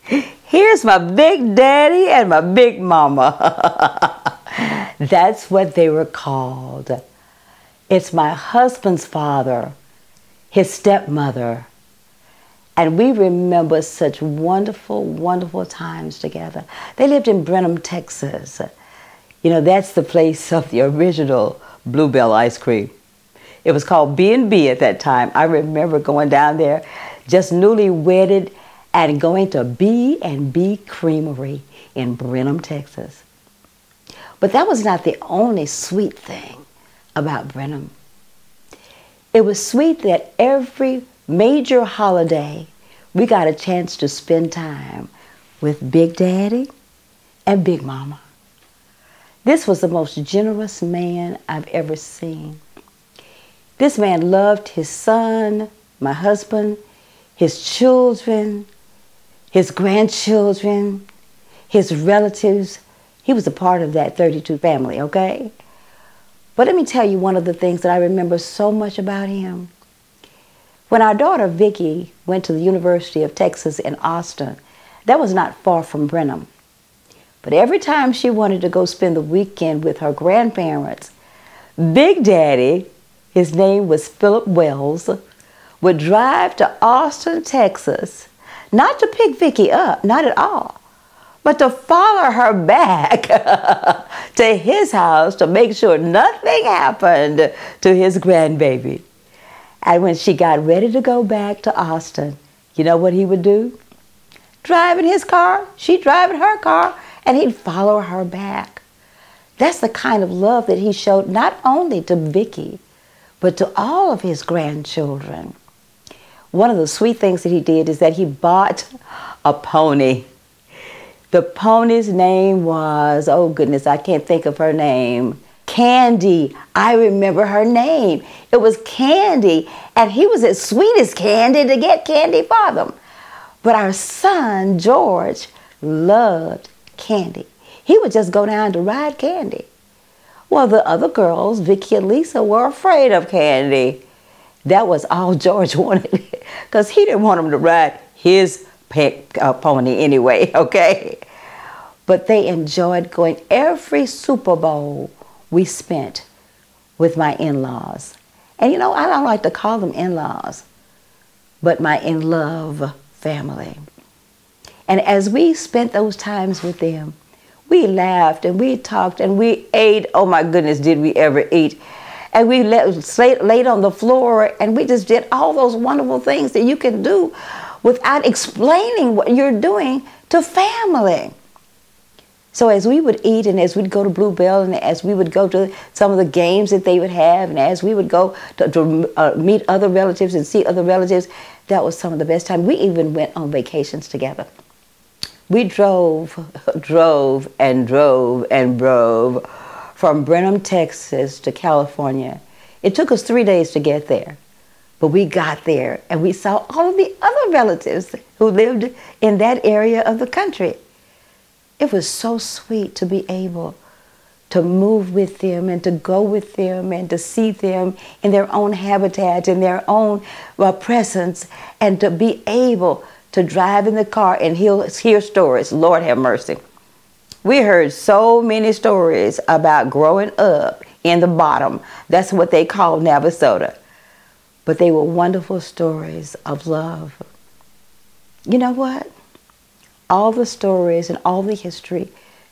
Here's my big daddy and my big mama. That's what they were called. It's my husband's father, his stepmother. And we remember such wonderful, wonderful times together. They lived in Brenham, Texas. You know, that's the place of the original Bluebell ice cream. It was called B&B at that time. I remember going down there, just newly wedded, and going to B&B Creamery in Brenham, Texas. But that was not the only sweet thing about Brenham. It was sweet that every major holiday we got a chance to spend time with Big Daddy and Big Mama. This was the most generous man I've ever seen. This man loved his son, my husband, his children, his grandchildren, his relatives. He was a part of that 32 family, okay? But let me tell you one of the things that I remember so much about him. When our daughter Vicky went to the University of Texas in Austin, that was not far from Brenham. But every time she wanted to go spend the weekend with her grandparents, Big Daddy, his name was Thelma Wells, would drive to Austin, Texas, not to pick Vicky up, not at all, but to follow her back to his house to make sure nothing happened to his grandbaby. And when she got ready to go back to Austin, you know what he would do? Driving his car, she driving her car, and he'd follow her back. That's the kind of love that he showed not only to Vicky, but to all of his grandchildren. One of the sweet things that he did is that he bought a pony. The pony's name was, oh goodness, I can't think of her name. Candy. I remember her name. It was Candy. And he was as sweet as Candy to get candy for them. But our son, George, loved Candy. He would just go down to ride Candy. Well, the other girls, Vicky and Lisa, were afraid of Candy. That was all George wanted, because he didn't want them to ride his pony anyway, okay? But they enjoyed going every Super Bowl we spent with my in-laws. And you know, I don't like to call them in-laws, but my in-love family. And as we spent those times with them, we laughed and we talked and we ate. Oh my goodness, did we ever eat? And we laid on the floor and we just did all those wonderful things that you can do without explaining what you're doing to family. So as we would eat and as we'd go to Bluebell and as we would go to some of the games that they would have and as we would go to meet other relatives and see other relatives, that was some of the best time. We even went on vacations together. We drove from Brenham, Texas to California. It took us 3 days to get there, but we got there and we saw all of the other relatives who lived in that area of the country. It was so sweet to be able to move with them and to go with them and to see them in their own habitat, in their own presence, and to be able to drive in the car and hear stories. Lord have mercy. We heard so many stories about growing up in the bottom. That's what they called Navasota. But they were wonderful stories of love. You know what? All the stories and all the history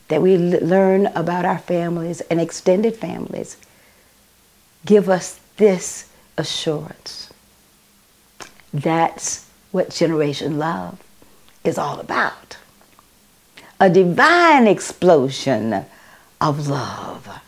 that we learn about our families and extended families give us this assurance. That's what Generation Love is all about. A divine explosion of love.